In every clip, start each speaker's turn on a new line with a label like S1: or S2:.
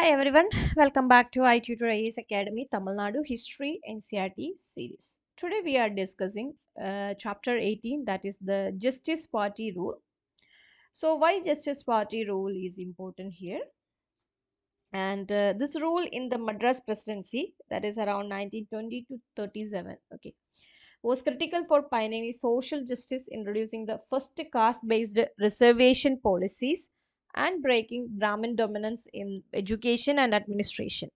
S1: Hi everyone, welcome back to i-TUTOR IAS Academy Tamil Nadu History NCERT series. Today we are discussing chapter 18, that is the Justice Party rule. So why Justice Party rule is important here? And this rule in the Madras presidency, that is around 1920 to 37, okay, was critical for pioneering social justice, introducing the first caste-based reservation policies and breaking Brahmin dominance in education and administration.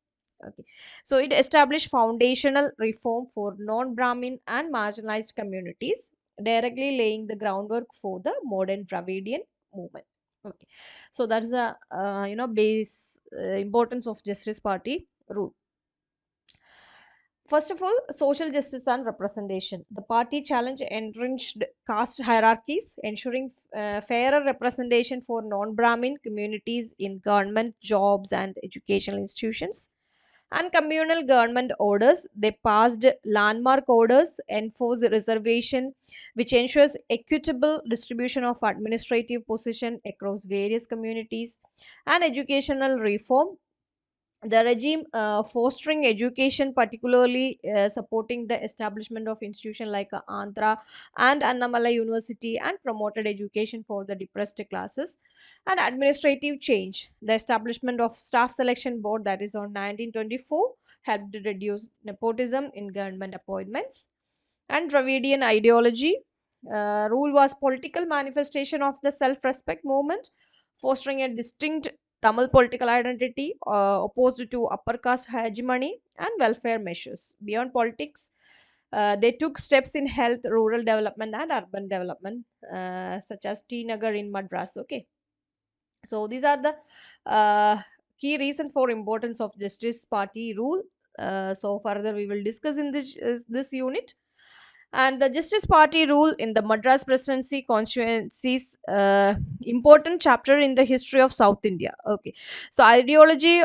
S1: Okay, so it established foundational reform for non-Brahmin and marginalized communities, directly laying the groundwork for the modern Dravidian movement. Okay, so that is a base importance of Justice Party rule. First of all, social justice and representation. The party challenged entrenched caste hierarchies, ensuring fairer representation for non-Brahmin communities in government jobs and educational institutions. And communal government orders. They passed landmark orders, enforced reservation, which ensures equitable distribution of administrative position across various communities, and educational reform. The regime fostering education, particularly supporting the establishment of institutions like Andhra and Annamala University, and promoted education for the depressed classes. And administrative change, the establishment of staff selection board, that is on 1924, helped reduce nepotism in government appointments. And Dravidian ideology, rule was political manifestation of the self-respect movement, fostering a distinct Tamil political identity opposed to upper caste hegemony and welfare measures. Beyond politics, they took steps in health, rural development, and urban development, such as T Nagar in Madras. Okay, so these are the key reasons for importance of Justice Party rule. So further, we will discuss in this unit. And the Justice Party rule in the Madras presidency constituencies, important chapter in the history of South India. Okay, so ideology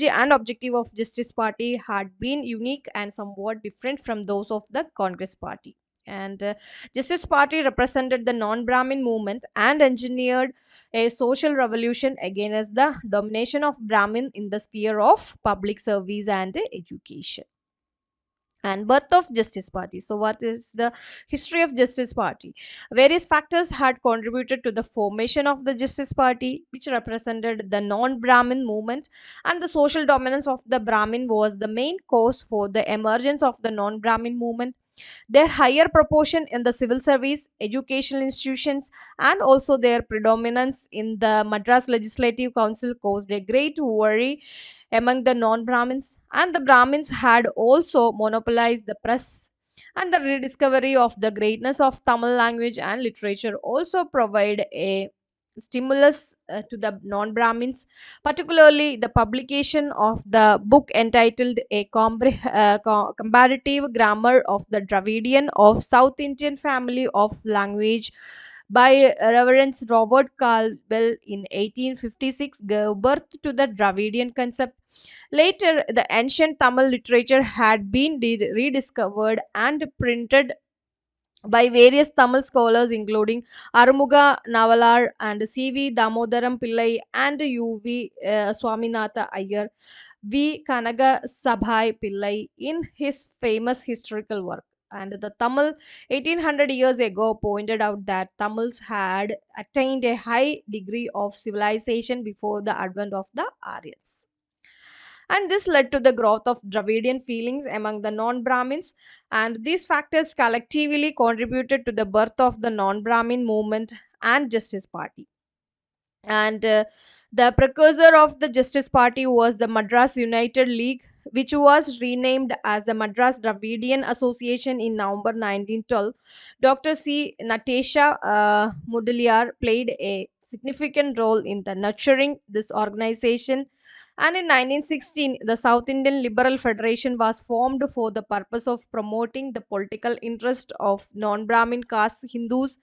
S1: and objective of Justice Party had been unique and somewhat different from those of the Congress Party. And Justice Party represented the non-Brahmin movement and engineered a social revolution against the domination of Brahmin in the sphere of public service and education. And birth of Justice Party. So what is the history of Justice Party? Various factors had contributed to the formation of the Justice Party, which represented the non-Brahmin movement, and the social dominance of the Brahmin was the main cause for the emergence of the non-Brahmin movement. Their higher proportion in the civil service, educational institutions, and also their predominance in the Madras Legislative Council caused a great worry among the non-Brahmins. And the Brahmins had also monopolized the press. And the rediscovery of the greatness of Tamil language and literature also provide a stimulus to the non-Brahmins, particularly the publication of the book entitled A Comparative Grammar of the Dravidian of South Indian Family of Language by Reverend Robert Caldwell in 1856 gave birth to the Dravidian concept. Later, the ancient Tamil literature had been rediscovered and printed by various Tamil scholars, including Arumuga Navalar and C.V. Damodaram Pillai and U.V. Swaminatha Iyer, V. Kanaga Sabhai Pillai in his famous historical work. And the Tamil 1800 years ago pointed out that Tamils had attained a high degree of civilization before the advent of the Aryans. And this led to the growth of Dravidian feelings among the non-Brahmins, and these factors collectively contributed to the birth of the non-Brahmin movement and Justice Party. And the precursor of the Justice Party was the Madras United League, which was renamed as the Madras Dravidian Association in November 1912. Dr. C. Natasha Mudaliar played a significant role in the nurturing this organization, and in 1916, the South Indian Liberal Federation was formed for the purpose of promoting the political interest of non-Brahmin caste Hindus.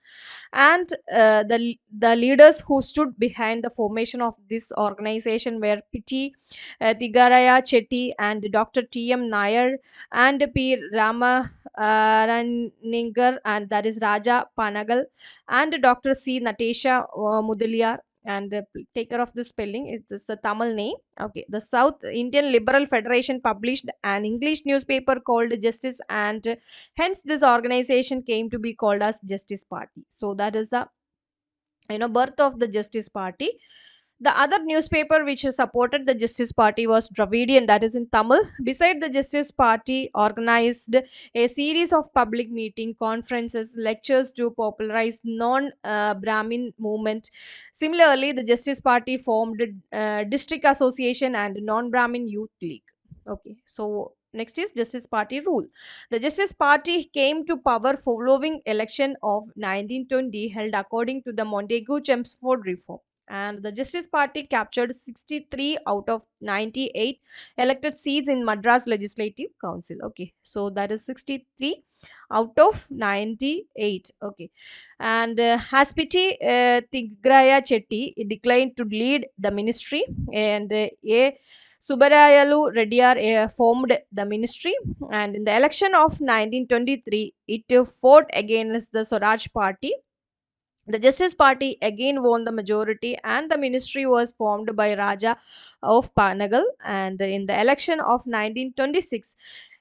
S1: And the leaders who stood behind the formation of this organization were P.T. Tigaraya Chetty and Dr. T.M. Nair and P. Rama Raningar, and that is Raja Panagal, and Dr. C. Natasha Mudaliar. and take care of the spelling. It's a Tamil name. Okay, the South Indian Liberal Federation published an English newspaper called Justice, and hence this organization came to be called as Justice Party. So that is the birth of the Justice Party. The other newspaper which supported the Justice Party was Dravidian, that is in Tamil. Beside the Justice Party organized a series of public meeting, conferences, lectures to popularize non Brahmin movement. Similarly, the Justice Party formed district association and non Brahmin youth league. Okay, so next is Justice Party rule. The Justice Party came to power following election of 1920 held according to the Montagu-Chelmsford reform, and the Justice Party captured 63 out of 98 elected seats in Madras Legislative Council. Okay, so that is 63 out of 98. Okay, and Haspiti Tigraya Chetty declined to lead the ministry, and A. Subarayalu Reddyar formed the ministry, and in the election of 1923, it fought against the Swaraj Party. The Justice Party again won the majority, and the ministry was formed by Raja of Panagal. And in the election of 1926,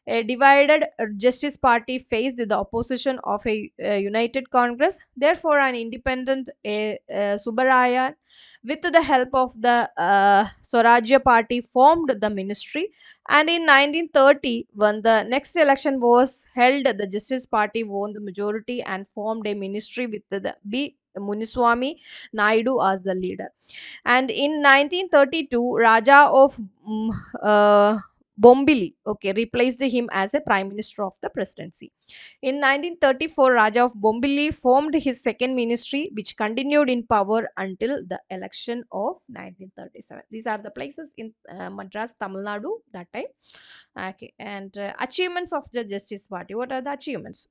S1: a divided Justice Party faced the opposition of a united Congress. Therefore, an independent Subbarayan, with the help of the Swarajya Party, formed the ministry. And in 1930, when the next election was held, the Justice Party won the majority and formed a ministry with the B. Muniswamy Naidu as the leader. And in 1932, Raja of Bombili, okay, replaced him as a prime minister of the presidency. In 1934, Raja of Bombili formed his second ministry, which continued in power until the election of 1937. These are the places in Madras, Tamil Nadu that time. Okay, and achievements of the Justice Party. What are the achievements?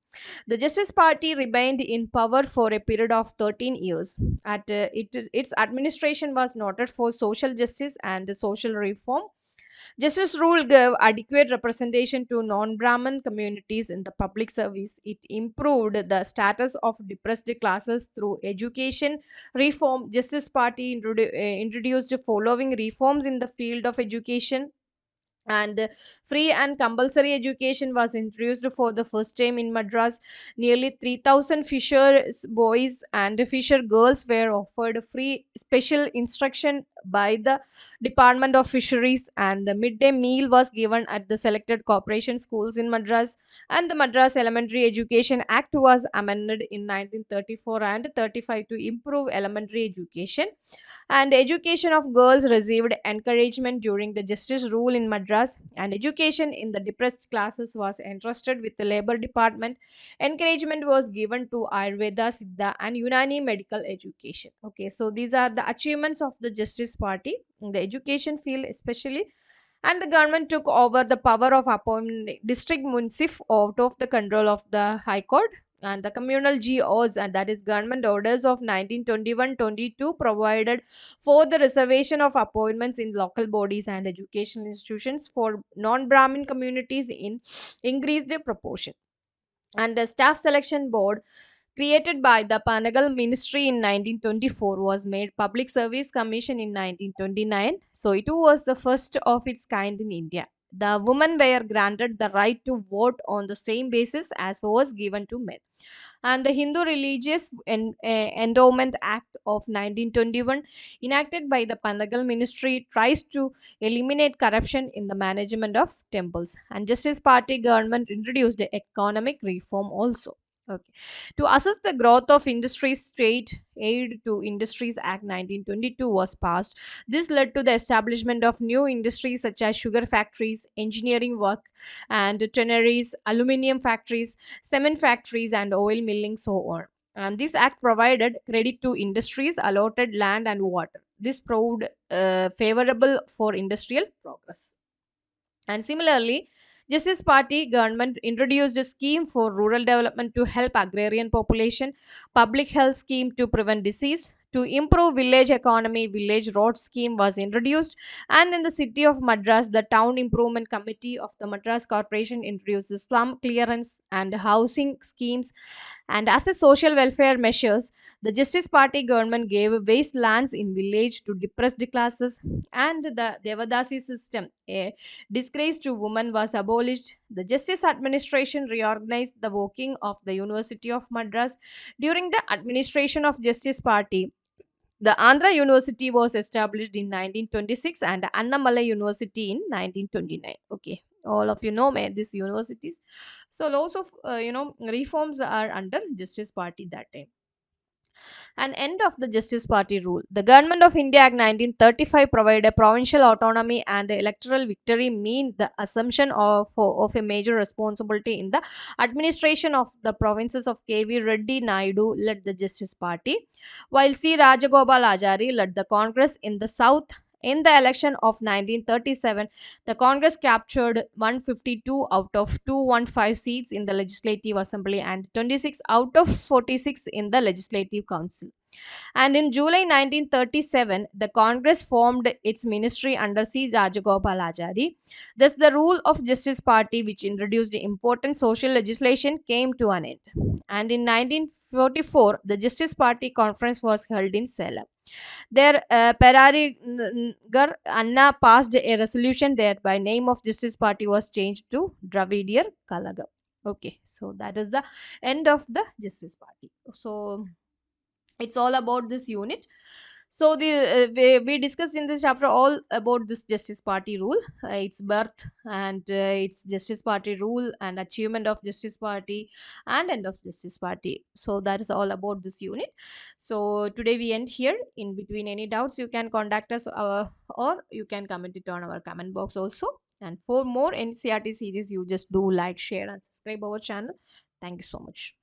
S1: The Justice Party remained in power for a period of 13 years. Its administration was noted for social justice and social reform. Justice rule gave adequate representation to non-Brahmin communities in the public service. It improved the status of depressed classes through education reform. Justice Party introduced following reforms in the field of education, and free and compulsory education was introduced for the first time in Madras. Nearly 3,000 fishers boys and fisher girls were offered free special instruction by the Department of Fisheries, and the midday meal was given at the selected corporation schools in Madras. And the Madras Elementary Education Act was amended in 1934 and 35 to improve elementary education, and education of girls received encouragement during the justice rule in Madras, and education in the depressed classes was entrusted with the labor department. Encouragement was given to Ayurveda, Siddha, and Unani medical education. Okay, so these are the achievements of the Justice Party in the education field especially. And the government took over the power of appointing district municip out of the control of the High Court, and the communal GOs, and that is government orders of 1921-22, provided for the reservation of appointments in local bodies and educational institutions for non-Brahmin communities in increased proportion. And the staff selection board created by the Panagal ministry in 1924 was made Public Service Commission in 1929. So it was the first of its kind in India. The women were granted the right to vote on the same basis as was given to men. And the Hindu Religious Endowment Act of 1921, enacted by the Panagal ministry, tries to eliminate corruption in the management of temples. And Justice Party government introduced economic reform also. Okay. To assess the growth of industries, State Aid to Industries Act 1922 was passed. This led to the establishment of new industries such as sugar factories, engineering work and tanneries, aluminium factories, cement factories, and oil milling, so on. And this act provided credit to industries, allotted land and water. This proved favorable for industrial progress. And similarly, Justice Party government introduced a scheme for rural development to help agrarian population, public health scheme to prevent disease, To improve village economy, village road scheme was introduced, and in the city of Madras, the Town Improvement Committee of the Madras Corporation introduced slum clearance and housing schemes. And as a social welfare measures, the Justice Party government gave waste lands in village to depressed classes, and the Devadasi system, a disgrace to women, was abolished. The Justice Administration reorganized the working of the University of Madras. During the administration of Justice Party, the Andhra University was established in 1926 and Annamalai University in 1929. Okay, all of you know these universities. So lots of reforms are under Justice Party that time. An end of the Justice Party rule. The Government of India Act 1935 provided a provincial autonomy and electoral victory mean the assumption of a major responsibility in the administration of the provinces of K.V. Reddy Naidu led the Justice Party, while C. Rajagopal Achari led the Congress in the South. In the election of 1937, the Congress captured 152 out of 215 seats in the Legislative Assembly and 26 out of 46 in the Legislative Council. And in July 1937, the Congress formed its ministry under C. Rajagopalachari. Thus, the rule of Justice Party, which introduced important social legislation, came to an end. And in 1944, the Justice Party conference was held in Salem. There, Perarigar Anna passed a resolution that by name of Justice Party was changed to Dravidiar Kalaga. Okay, so that is the end of the Justice Party. So it's all about this unit. So we discussed in this chapter all about this Justice Party rule, its birth, and its Justice Party rule and achievement of Justice Party and end of Justice Party. So that is all about this unit. So today we end here. In between any doubts, you can contact us, or you can comment it on our comment box also. And for more NCRT series, you just do like, share, and subscribe our channel. Thank you so much.